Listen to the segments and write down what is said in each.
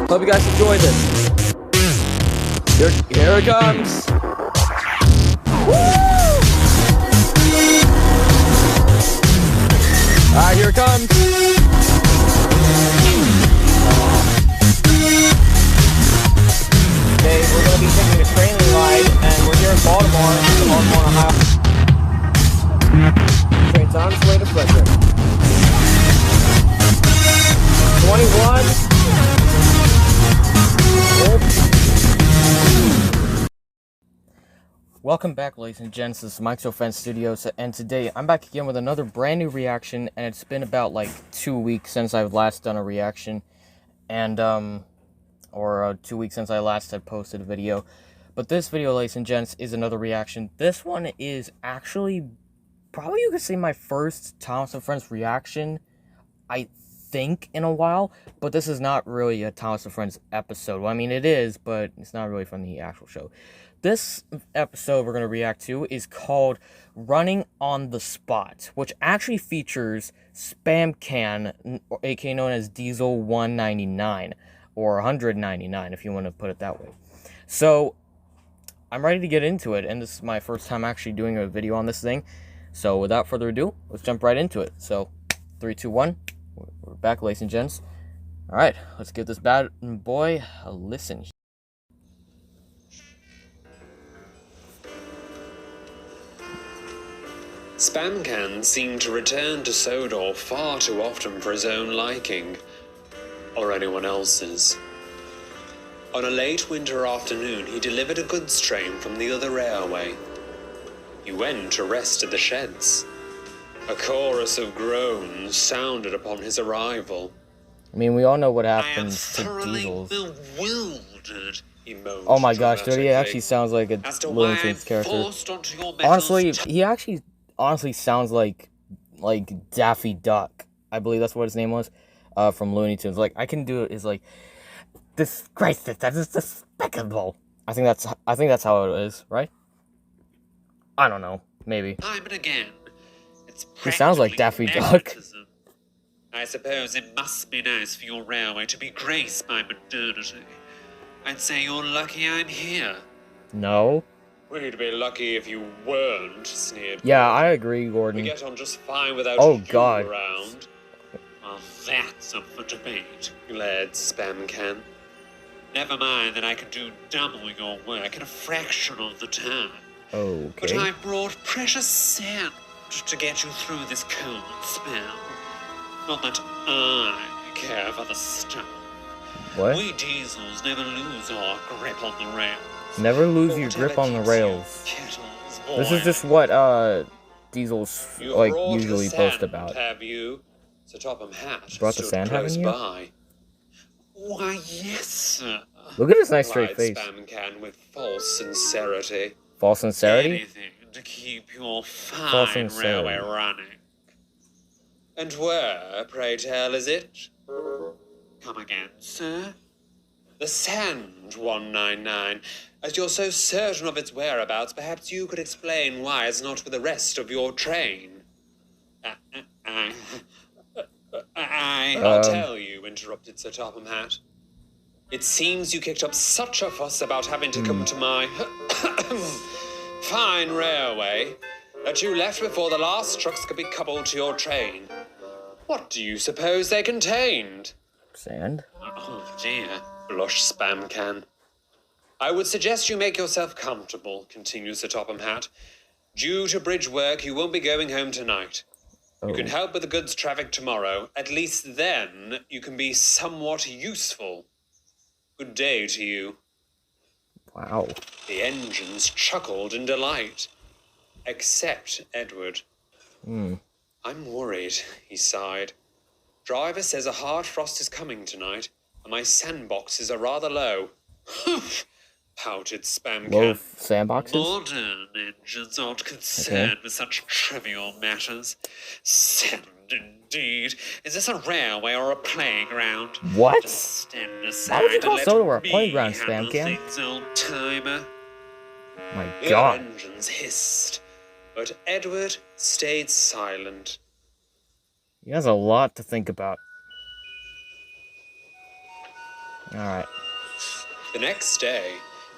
Hope you guys enjoy this. Here it comes. Alright, here it comes. Okay, we're going to be taking a train ride, and we're here in Baltimore, Ohio. Train's on its way to Frederick. 21. Welcome back, ladies and gents. This is Mike's Railfan Studios, and today I'm back again with another brand new reaction, and it's been about like 2 weeks since I've last done a reaction, and 2 weeks since I last had posted a video. But this video, ladies and gents, is another reaction. This one is actually probably, you could say, my first Thomas and Friends reaction, I think, in a while. But this is not really a Thomas and Friends episode. Well, I mean, it is, but it's not really from the actual show. This episode we're going to react to is called Running on the Spot, which actually features Spamcan, aka known as Diesel 199, or 199 if you want to put it that way. So, I'm ready to get into it, and this is my first time actually doing a video on this thing. So, without further ado, let's jump right into it. So, 3, 2, 1, we're back, ladies and gents. Alright, let's give this bad boy a listen. Spamcan seemed to return to Sodor far too often for his own liking, or anyone else's. On a late winter afternoon, he delivered a goods train from the other railway. He went to rest at the sheds. A chorus of groans sounded upon his arrival. I mean, we all know what happens to Diesels. Bewildered, he moaned. Oh my gosh, dude, he actually sounds like a Looney Tunes character. Honestly, he actually sounds like Daffy Duck. I believe that's what his name was, from Looney Tunes. Like, I can do it. Is like, disgrace it. That is despicable. I think that's how it is, right? I don't know. Maybe. Time and again, it's he sounds like Daffy Duck. I suppose it must be nice for your railway to be graced by modernity. I'd say you're lucky I'm here. No. We'd be lucky if you weren't, sneered. Yeah, I agree, Gordon. We get on just fine without you around. Well, that's up for debate, glared Spamcan. Never mind that I can do double your work in a fraction of the time. Okay. But I brought precious sand to get you through this cold spell. Not that I care for the stuff. What? We Diesels never lose our grip on the rails. Never lose your grip on the rails. This is just what Diesels like usually post about. Have you? Sir Topham Hatt Brought the sand, haven't you? By. Why, yes, sir. Look at his nice straight face. Spamcan with false sincerity. False sincerity? Anything to keep your fine railway running. And where, pray tell, is it? Come again, sir? The Sand 199. As you're so certain of its whereabouts, perhaps you could explain why it's not with the rest of your train. I'll tell you, interrupted Sir Topham Hatt. It seems you kicked up such a fuss about having to come to my fine railway that you left before the last trucks could be coupled to your train. What do you suppose they contained? Sand? Oh dear, blushed Spamcan. I would suggest you make yourself comfortable, continued Sir Topham Hatt. Due to bridge work, you won't be going home tonight. You can help with the goods traffic tomorrow. At least then, you can be somewhat useful. Good day to you. Wow. The engines chuckled in delight. Except Edward. I'm worried, he sighed. Driver says a hard frost is coming tonight, and my sandboxes are rather low. Humph! Pouted Spamcan. Low sandboxes? Modern engines aren't concerned with such trivial matters. Sand, indeed. Is this a railway or a playground? What? Just stand aside. Why would you call and Soda a let me playground, handle Spamcan? things, old-timer. My Your God. engines hissed, but Edward stayed silent. He has a lot to think about. Alright. The next day,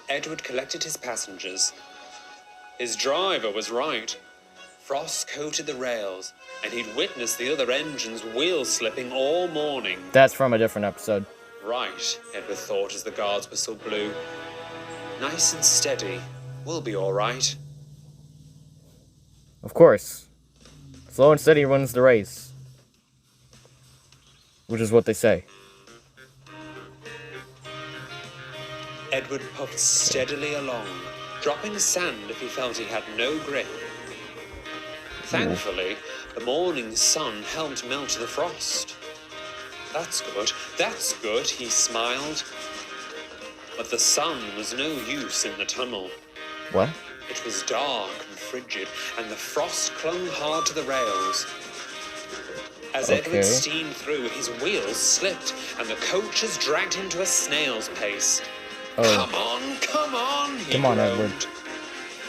Edward collected his passengers. His driver was right. Frost coated the rails, and he'd witnessed the other engines wheel slipping all morning. That's from a different episode. Right, Edward thought as the guard's whistle blew. Nice and steady. We'll be all right. Of course. Slow and steady wins the race. Which is what they say. Edward puffed steadily along, dropping sand if he felt he had no grip. Thankfully, the morning sun helped melt the frost. That's good, he smiled. But the sun was no use in the tunnel. What? It was dark and frigid, and the frost clung hard to the rails. As Edward steamed through, his wheels slipped, and the coaches dragged him to a snail's pace. Oh. Come on, he Come on, groaned. Edward.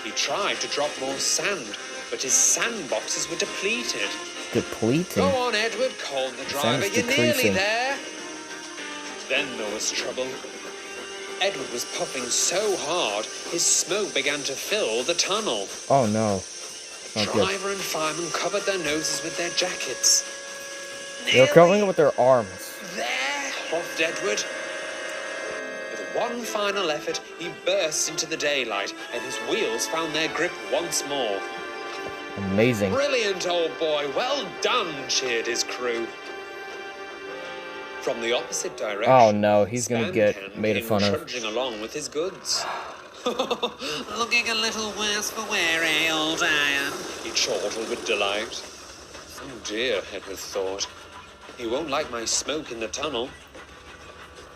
He tried to drop more sand, but his sandboxes were depleted. Depleting? Go on, Edward, called the driver. You're nearly there. Then there was trouble. Edward was puffing so hard, his smoke began to fill the tunnel. Oh no. Driver and fireman covered their noses with their jackets. They're covering it with their arms. There, huffed Edward. With one final effort, he burst into the daylight, and his wheels found their grip once more. Amazing. Brilliant, old boy. Well done, cheered his crew. From the opposite direction. Oh no, he's gonna Spamcan get made fun of. trudging along with his goods. Looking a little worse for wear, eh, old iron? He chortled with delight. Oh dear, Edward thought. He won't like my smoke in the tunnel.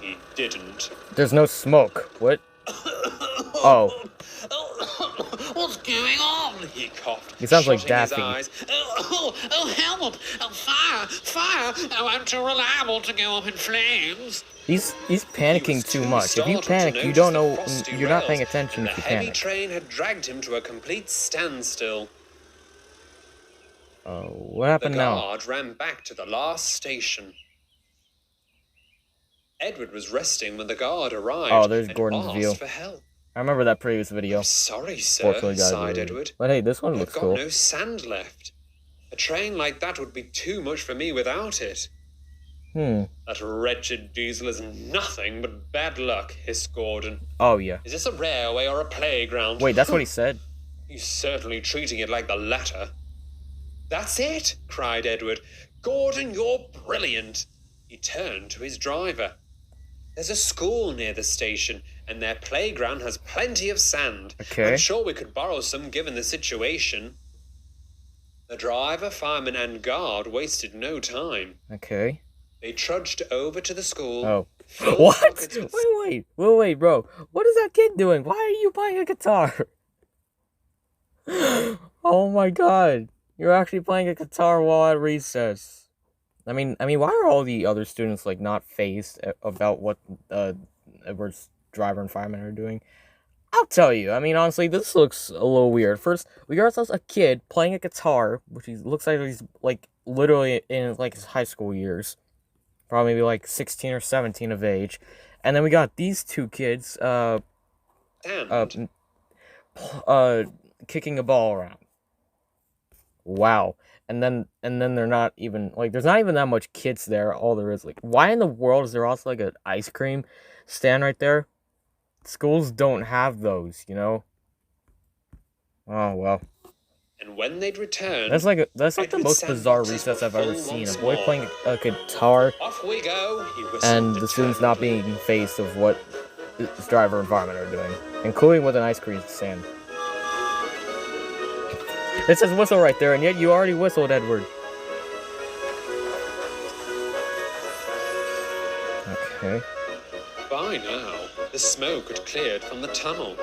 He didn't. There's no smoke. What? Oh. What's going on? He coughed. He sounds like shutting his Daffy. eyes. Oh, help! Oh, fire! Oh, I'm too reliable to go up in flames. He's panicking too much. If you panic, you don't know. You're not paying attention if you The heavy panic. train had dragged him to a complete standstill. Oh, what The happened now? guard ran back to the last station. Edward was resting when the guard arrived. Oh, there's and Gordon's asked view. for help. I remember that previous video. I'm sorry, sir, Fortunately, guys, sighed Edward. but hey, this one I've looks got cool. no sand left. A train like that would be too much for me without it. That wretched diesel is nothing but bad luck, hissed Gordon. Oh yeah. Is this a railway or a playground? Wait, that's what he said. He's certainly treating it like the latter. That's it, cried Edward. Gordon, you're brilliant. He turned to his driver. There's a school near the station, and their playground has plenty of sand. Okay. I'm sure we could borrow some given the situation. The driver, fireman, and guard wasted no time. Okay. They trudged over to the school. Oh. filled What? pockets with- Wait, bro. What is that kid doing? Why are you playing a guitar? Oh my god. You're actually playing a guitar while at recess. I mean, why are all the other students like not fazed about what Edward's driver and fireman are doing? I'll tell you. I mean, honestly, this looks a little weird. First, we got ourselves a kid playing a guitar, which looks like he's like literally in like his high school years, probably maybe like 16 or 17 of age, and then we got these two kids kicking a ball around. Wow. And then they're not even like there's not even that much kids there. All there is like why in the world is there also like an ice cream stand right there? Schools don't have those, you know. Oh well. And when they'd returned, That's like the most bizarre recess I've ever seen. A boy playing a guitar off we go, he whistled and the students not being faced of what his driver and fireman are doing, including with an ice cream stand. It says whistle right there, and yet you already whistled, Edward. Okay. By now, the smoke had cleared from the tunnel.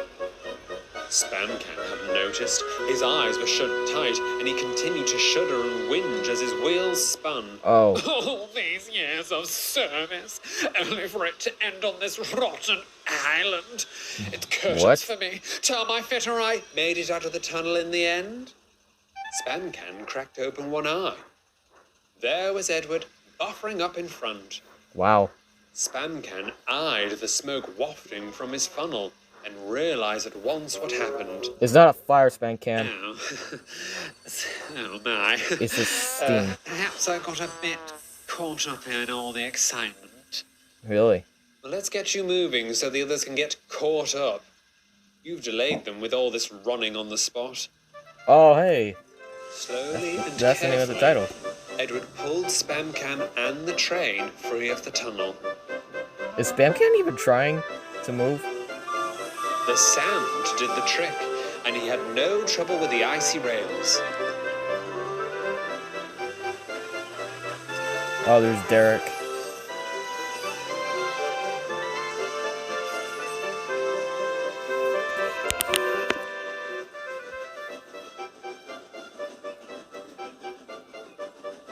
Spamcan had noticed. His eyes were shut tight, and he continued to shudder and whinge as his wheels spun. Oh. All these years of service, only for it to end on this rotten island. It curtains What? for me. Tell my fitter I made it out of the tunnel in the end. Spamcan cracked open one eye. There was Edward, buffering up in front. Wow. Spamcan eyed the smoke wafting from his funnel and realized at once what happened. It's not a fire, Spamcan. Oh, oh my. It's just steam. Perhaps I got a bit caught up in all the excitement. Really? Well, let's get you moving so the others can get caught up. You've delayed them with all this running on the spot. Oh, hey. Slowly and That's the name of the title. Edward pulled Spamcan and the train free of the tunnel. Is Spamcan even trying to move? The sand did the trick, and he had no trouble with the icy rails. Oh, there's Derek.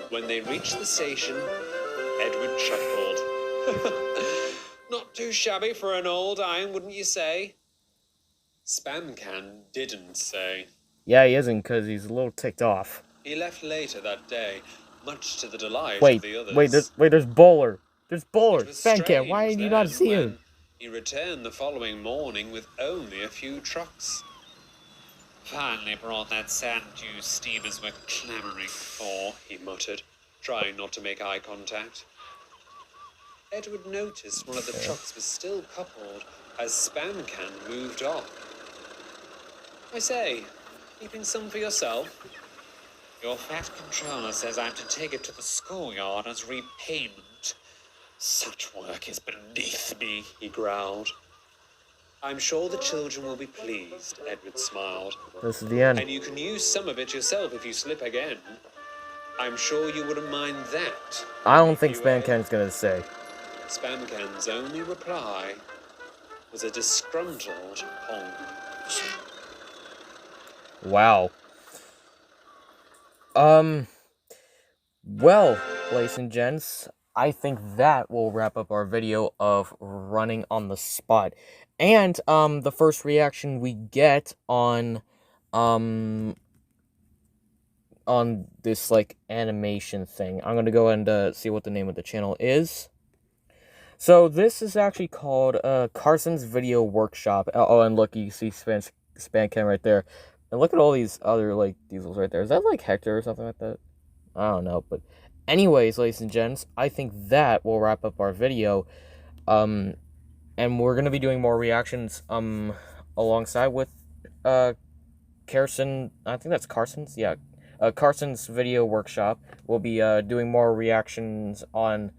When they reached the station, Edward chuckled. Not too shabby for an old iron, wouldn't you say? Spamcan didn't say. Yeah, he isn't, because he's a little ticked off. He left later that day, much to the delight of the others. There's Bowler. There's Bowler. It was Spamcan, why did you not strange see him? when he returned the following morning with only a few trucks. Finally brought that sand you steamers were clamoring for, he muttered, trying not to make eye contact. Edward noticed one of the trucks was still coupled as Spamcan moved on. I say, keeping some for yourself? Your fat controller says I'm to take it to the schoolyard as repayment. Such work is beneath me, he growled. I'm sure the children will be pleased, Edward smiled. This is the end. And you can use some of it yourself if you slip again. I'm sure you wouldn't mind that. I don't think Spamcan's gonna say. Spamcan's only reply was a disgruntled honk. Wow. Well, ladies and gents, I think that will wrap up our video of running on the spot. And, the first reaction we get on this, like, animation thing. I'm gonna go and, see what the name of the channel is. So, this is actually called, Carson's Video Workshop. Oh, and look, you see Spamcan right there. And look at all these other, like, diesels right there. Is that, like, Hector or something like that? I don't know, but anyways, ladies and gents, I think that will wrap up our video. And we're going to be doing more reactions, alongside with, Carson, I think that's Carson's, yeah, Carson's Video Workshop. We'll be, doing more reactions on,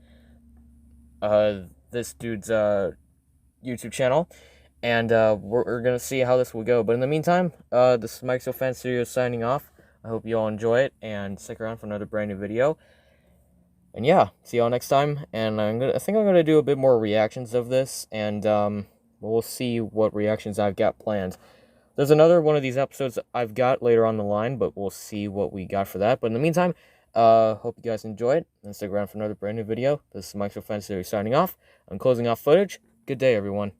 this dude's, YouTube channel. And, we're going to see how this will go. But in the meantime, this is Mike Fan Studios signing off. I hope you all enjoy it, and stick around for another brand new video. And yeah, see y'all next time. And I think I'm gonna do a bit more reactions of this, and we'll see what reactions I've got planned. There's another one of these episodes I've got later on the line, but we'll see what we got for that. But in the meantime, hope you guys enjoy it, and stick around for another brand new video. This is Mike Fan Studios signing off. I'm closing off footage. Good day, everyone.